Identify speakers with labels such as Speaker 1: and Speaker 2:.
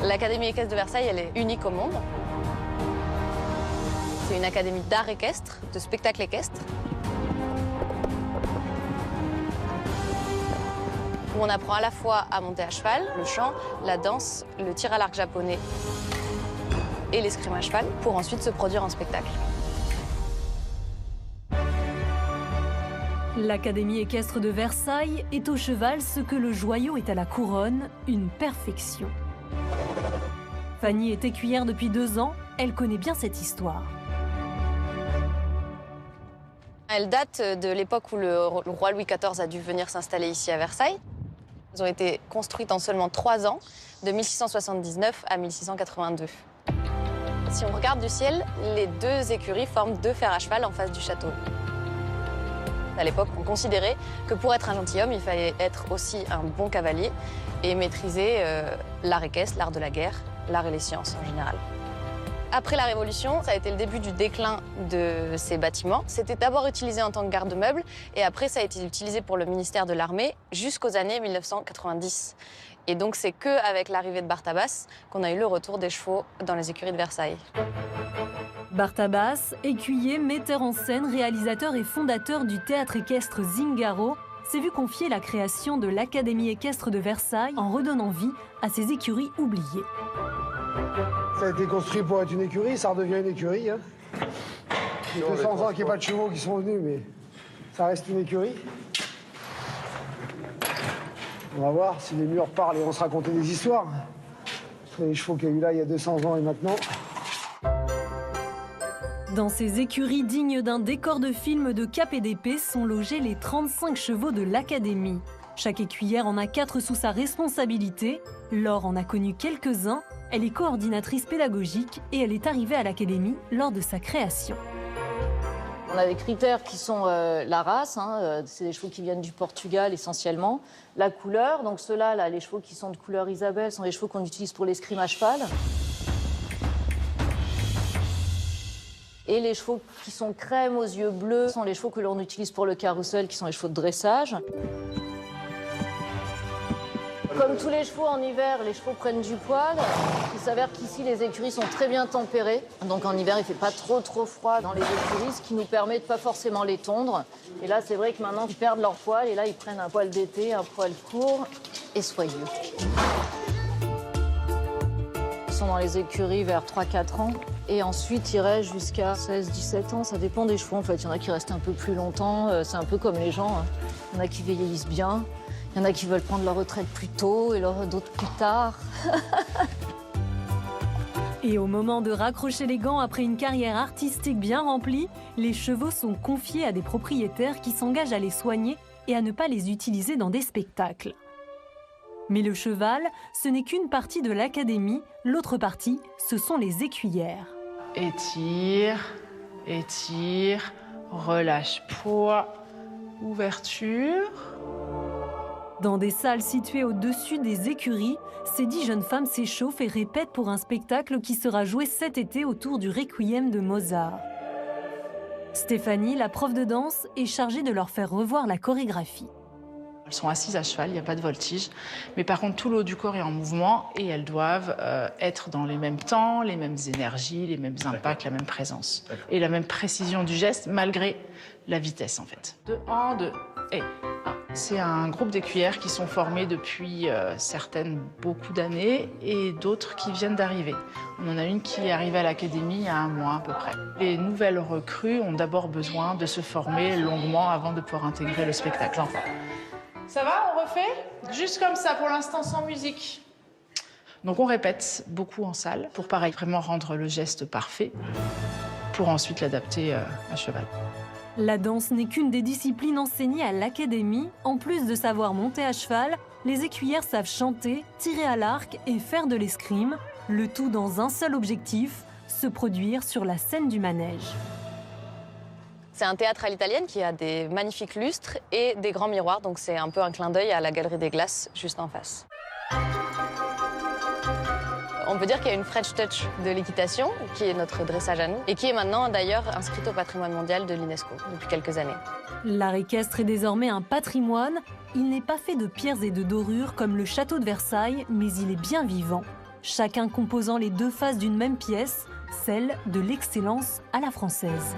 Speaker 1: L'Académie équestre de Versailles, elle est unique au monde. C'est une académie d'art équestre, de spectacle équestre, où on apprend à la fois à monter à cheval, le chant, la danse, le tir à l'arc japonais et l'escrime à cheval, pour ensuite se produire en spectacle.
Speaker 2: L'Académie équestre de Versailles est au cheval ce que le joyau est à la couronne, une perfection. Fanny est écuyère depuis 2 ans, elle connaît bien cette histoire.
Speaker 1: Elle date de l'époque où le roi Louis XIV a dû venir s'installer ici à Versailles. Elles ont été construites en seulement 3 ans, de 1679 à 1682. Si on regarde du ciel, les 2 écuries forment 2 fers à cheval en face du château. À l'époque, on considérait que pour être un gentilhomme, il fallait être aussi un bon cavalier et maîtriser l'art équestre, l'art de la guerre, l'art et les sciences en général. Après la Révolution, ça a été le début du déclin de ces bâtiments. C'était d'abord utilisé en tant que garde-meuble et après ça a été utilisé pour le ministère de l'Armée jusqu'aux années 1990. Et donc c'est qu'avec l'arrivée de Barthabas qu'on a eu le retour des chevaux dans les écuries de Versailles.
Speaker 2: Barthabas, écuyer, metteur en scène, réalisateur et fondateur du théâtre équestre Zingaro, s'est vu confier la création de l'Académie équestre de Versailles en redonnant vie à ces écuries oubliées.
Speaker 3: Ça a été construit pour être une écurie, ça redevient une écurie. Hein. Il y a 200 ans qu'il n'y a pas de chevaux qui sont venus, mais ça reste une écurie. On va voir si les murs parlent et vont se raconter des histoires. Entre les chevaux qu'il y a eu là il y a 200 ans et maintenant.
Speaker 2: Dans ces écuries dignes d'un décor de film de cap et d'épée sont logés les 35 chevaux de l'Académie. Chaque écuyère en a 4 sous sa responsabilité. Laure en a connu quelques-uns. Elle est coordinatrice pédagogique et elle est arrivée à l'Académie lors de sa création.
Speaker 4: On a des critères qui sont la race, c'est des chevaux qui viennent du Portugal essentiellement. La couleur, donc ceux-là, là, les chevaux qui sont de couleur Isabelle, sont les chevaux qu'on utilise pour l'escrime à cheval. Et les chevaux qui sont crème aux yeux bleus sont les chevaux que l'on utilise pour le carrousel, qui sont les chevaux de dressage. Comme tous les chevaux en hiver, les chevaux prennent du poil. Il s'avère qu'ici, les écuries sont très bien tempérées. Donc en hiver, il ne fait pas trop froid dans les écuries, ce qui nous permet de pas forcément les tondre. Et là, c'est vrai que maintenant, ils perdent leur poil. Et là, ils prennent un poil d'été, un poil court et soyeux. Ils sont dans les écuries vers 3-4 ans. Et ensuite, ils restent jusqu'à 16-17 ans. Ça dépend des chevaux, en fait. Il y en a qui restent un peu plus longtemps. C'est un peu comme les gens. Il y en a qui vieillissent bien. Il y en a qui veulent prendre leur retraite plus tôt et d'autres plus tard.
Speaker 2: Et au moment de raccrocher les gants après une carrière artistique bien remplie, les chevaux sont confiés à des propriétaires qui s'engagent à les soigner et à ne pas les utiliser dans des spectacles. Mais le cheval, ce n'est qu'une partie de l'académie, l'autre partie, ce sont les écuyères.
Speaker 5: Étire, étire, relâche poids, ouverture.
Speaker 2: Dans des salles situées au-dessus des écuries, ces 10 jeunes femmes s'échauffent et répètent pour un spectacle qui sera joué cet été autour du Requiem de Mozart. Stéphanie, la prof de danse, est chargée de leur faire revoir la chorégraphie.
Speaker 5: Elles sont assises à cheval, il n'y a pas de voltige. Mais par contre, tout le haut du corps est en mouvement et elles doivent être dans les mêmes temps, les mêmes énergies, les mêmes impacts, la même présence. Et la même précision du geste, malgré la vitesse, en fait. 2, 1, 2, et 1. C'est un groupe d'écuyères qui sont formées depuis certaines beaucoup d'années et d'autres qui viennent d'arriver. On en a une qui est arrivée à l'académie il y a 1 mois à peu près. Les nouvelles recrues ont d'abord besoin de se former longuement avant de pouvoir intégrer le spectacle. Enfin, ça va, on refait? Juste comme ça, pour l'instant, sans musique. Donc on répète beaucoup en salle pour, pareil, vraiment rendre le geste parfait pour ensuite l'adapter à cheval.
Speaker 2: La danse n'est qu'une des disciplines enseignées à l'académie. En plus de savoir monter à cheval, les écuyères savent chanter, tirer à l'arc et faire de l'escrime. Le tout dans un seul objectif, se produire sur la scène du manège.
Speaker 1: C'est un théâtre à l'italienne qui a des magnifiques lustres et des grands miroirs, donc c'est un peu un clin d'œil à la Galerie des Glaces juste en face. On peut dire qu'il y a une French touch de l'équitation, qui est notre dressage à nous, et qui est maintenant d'ailleurs inscrite au patrimoine mondial de l'UNESCO depuis quelques années.
Speaker 2: L'art équestre est désormais un patrimoine. Il n'est pas fait de pierres et de dorures comme le château de Versailles, mais il est bien vivant. chacun composant les deux faces d'une même pièce, celle de l'excellence à la française.